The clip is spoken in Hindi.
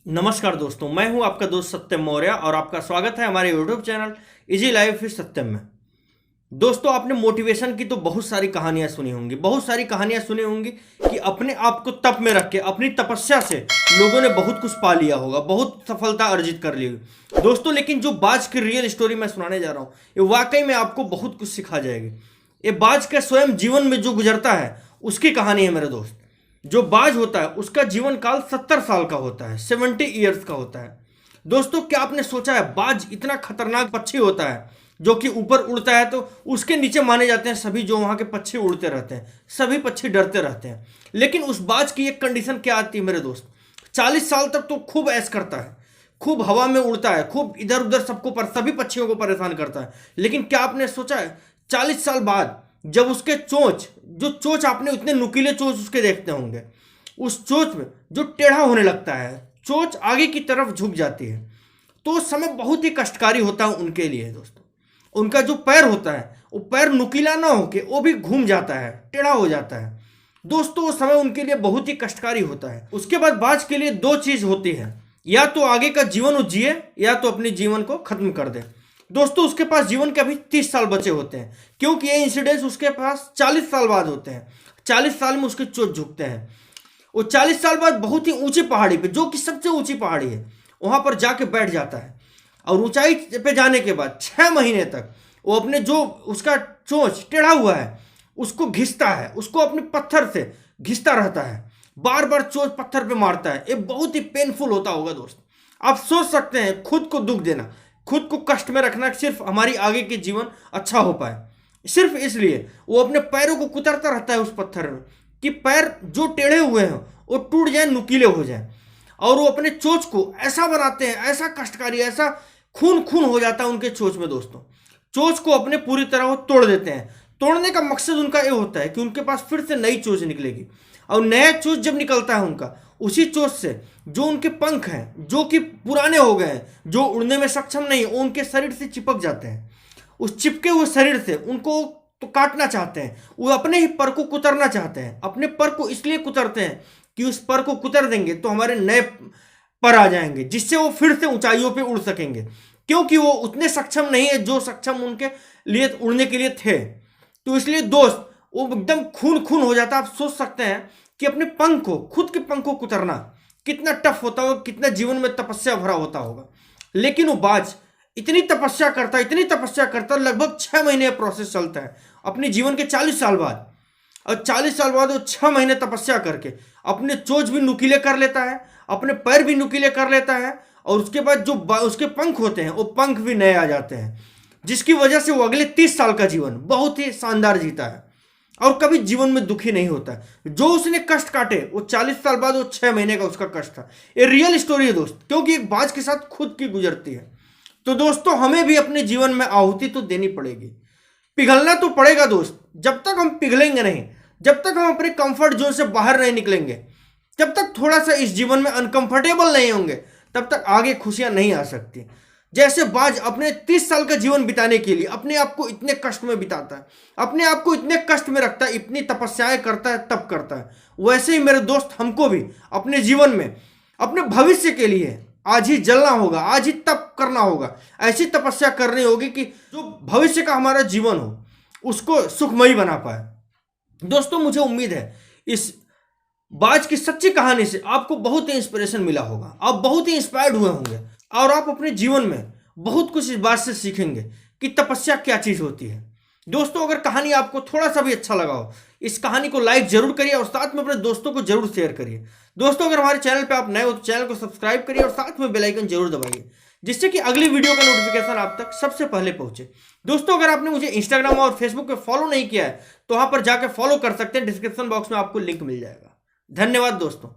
नमस्कार दोस्तों, मैं हूं आपका दोस्त सत्यम मौर्य और आपका स्वागत है हमारे YouTube channel easy life with Satyam में। दोस्तों, आपने मोटिवेशन की तो बहुत सारी कहानियां सुनी होंगी, कि अपने आप को तप में रख के अपनी तपस्या से लोगों ने बहुत कुछ पा लिया होगा, बहुत सफलता अर्जित कर ली होगी दोस्तों। लेकिन जो बाज की रियल स्टोरी मैं सुनाने जा रहा हूँ, ये वाकई में आपको बहुत कुछ सिखा जाएगी। ये बाज का स्वयं जीवन में जो गुजरता है उसकी कहानी है मेरे दोस्त। जो बाज होता है उसका जीवन काल 70 साल का होता है, 70 ईयर्स का होता है। दोस्तों, क्या आपने सोचा है बाज इतना खतरनाक पक्षी होता है जो कि ऊपर उड़ता है, तो उसके नीचे माने जाते हैं सभी जो वहां के पक्षी उड़ते रहते हैं, सभी पक्षी डरते रहते हैं। लेकिन उस बाज की एक कंडीशन क्या आती है मेरे दोस्त, 40 साल तक तो खूब ऐश करता है, खूब हवा में उड़ता है, खूब इधर उधर सबको सभी पक्षियों को परेशान करता है। लेकिन क्या आपने सोचा है 40 साल बाद जब उसके चोंच आपने उतने नुकीले चोंच उसके देखते होंगे, उस चोंच में जो टेढ़ा होने लगता है, चोंच आगे की तरफ झुक जाती है, तो उस समय बहुत ही कष्टकारी होता है उनके लिए दोस्तों। उनका जो पैर होता है वो पैर नुकीला ना होके वो भी घूम जाता है, टेढ़ा हो जाता है दोस्तों। उस समय उनके लिए बहुत ही कष्टकारी होता है। उसके बाद बाज के लिए दो चीज होती है, या तो आगे का जीवन वो जिए या तो अपने जीवन को खत्म कर दे दोस्तों। उसके पास जीवन के अभी 30 साल बचे होते हैं, क्योंकि ये इंसिडेंस उसके पास 40 साल बाद होते हैं। 40 साल में उसके चोट झुकते हैं। वो 40 साल बाद बहुत ही ऊंची पहाड़ी पे, जो कि सबसे ऊंची पहाड़ी है, वहां पर जाके बैठ जाता है। और ऊंचाई पे जाने के बाद 6 महीने तक वो अपने जो उसका चोंच टेढ़ा हुआ है उसको घिसता है, उसको अपने पत्थर से घिसता रहता है, बार बार चोंच पत्थर पे मारता है। ये बहुत ही पेनफुल होता होगा दोस्त। आप सोच सकते हैं खुद को दुख देना, खुद को कष्ट में रखना, सिर्फ हमारी आगे के जीवन अच्छा हो पाए, सिर्फ इसलिए वो अपने पैरों को कुतरता रहता है उस पत्थर में कि पैर जो टेढ़े हुए हैं वो टूट जाए, नुकीले हो जाए। और वो अपने चोंच को ऐसा बनाते हैं, ऐसा कष्टकारी, ऐसा खून खून हो जाता है उनके चोंच में दोस्तों। चोंच को अपने पूरी तरह वो तोड़ देते हैं। तोड़ने का मकसद उनका ये होता है कि उनके पास फिर से नई चोंच निकलेगी। और नया चोंच जब निकलता है उनका, उसी चोंच से जो उनके पंख हैं, जो कि पुराने हो गए हैं, जो उड़ने में सक्षम नहीं, वो उनके शरीर से चिपक जाते हैं। उस चिपके हुए शरीर से उनको तो काटना चाहते हैं, वो अपने ही पर को कुतरना चाहते हैं। अपने पर को इसलिए कुतरते हैं कि उस पर को कुतर देंगे तो हमारे नए पर आ जाएंगे, जिससे वो फिर से ऊंचाइयों पे उड़ सकेंगे, क्योंकि वो उतने सक्षम नहीं है जो सक्षम उनके लिए उड़ने के लिए थे। तो इसलिए दोस्त वो एकदम खून खून हो जाता है। आप सोच सकते हैं कि अपने पंख को, खुद के पंख को कुतरना कितना टफ होता होगा, कितना जीवन में तपस्या भरा होता होगा। लेकिन वो बाज इतनी तपस्या करता, लगभग 6 महीने प्रोसेस चलता है अपने जीवन के 40 साल बाद। और 40 साल बाद वो 6 महीने तपस्या करके अपने चोंच भी नुकीले कर लेता है, अपने पैर भी नुकीले कर लेता है, और उसके बाद जो उसके पंख होते हैं वो पंख भी नए आ जाते हैं, जिसकी वजह से वो अगले 30 साल का जीवन बहुत ही शानदार जीता है और कभी जीवन में दुखी नहीं होता है। जो उसने कष्ट काटे वो 40 साल बाद, वो 6 महीने का उसका कष्ट था। ये रियल स्टोरी है दोस्त, क्योंकि एक बाज के साथ खुद की गुजरती है। तो दोस्तों, हमें भी अपने जीवन में आहुति तो देनी पड़ेगी, पिघलना तो पड़ेगा दोस्त। जब तक हम पिघलेंगे नहीं, जब तक हम अपने कंफर्ट जोन से बाहर नहीं निकलेंगे, जब तक थोड़ा सा इस जीवन में अनकंफर्टेबल नहीं होंगे, तब तक आगे खुशियां नहीं आ सकती। जैसे बाज अपने 30 साल का जीवन बिताने के लिए अपने आप को इतने कष्ट में बिताता है, अपने आप को इतने कष्ट में रखता है, इतनी तपस्याएं करता है, तप करता है, वैसे ही मेरे दोस्त हमको भी अपने जीवन में अपने भविष्य के लिए आज ही जलना होगा, आज ही तप करना होगा। ऐसी तपस्या करनी होगी कि जो भविष्य का हमारा जीवन हो उसको सुखमयी बना पाए। दोस्तों, मुझे उम्मीद है इस बाज की सच्ची कहानी से आपको बहुत ही इंस्पिरेशन मिला होगा, आप बहुत ही इंस्पायर्ड हुए होंगे, और आप अपने जीवन में बहुत कुछ इस बात से सीखेंगे कि तपस्या क्या चीज होती है। दोस्तों, अगर कहानी आपको थोड़ा सा भी अच्छा लगा हो, इस कहानी को लाइक जरूर करिए और साथ में अपने दोस्तों को जरूर शेयर करिए। दोस्तों, अगर हमारे चैनल पे आप नए हो तो चैनल को सब्सक्राइब करिए और साथ में बेल आइकन जरूर दबाइए, जिससे कि अगली वीडियो का नोटिफिकेशन आप तक सबसे पहले पहुंचे। दोस्तों, अगर आपने मुझे इंस्टाग्राम और फेसबुक पे फॉलो नहीं किया है तो वहां पर जाकर फॉलो कर सकते हैं, डिस्क्रिप्शन बॉक्स में आपको लिंक मिल जाएगा। धन्यवाद दोस्तों।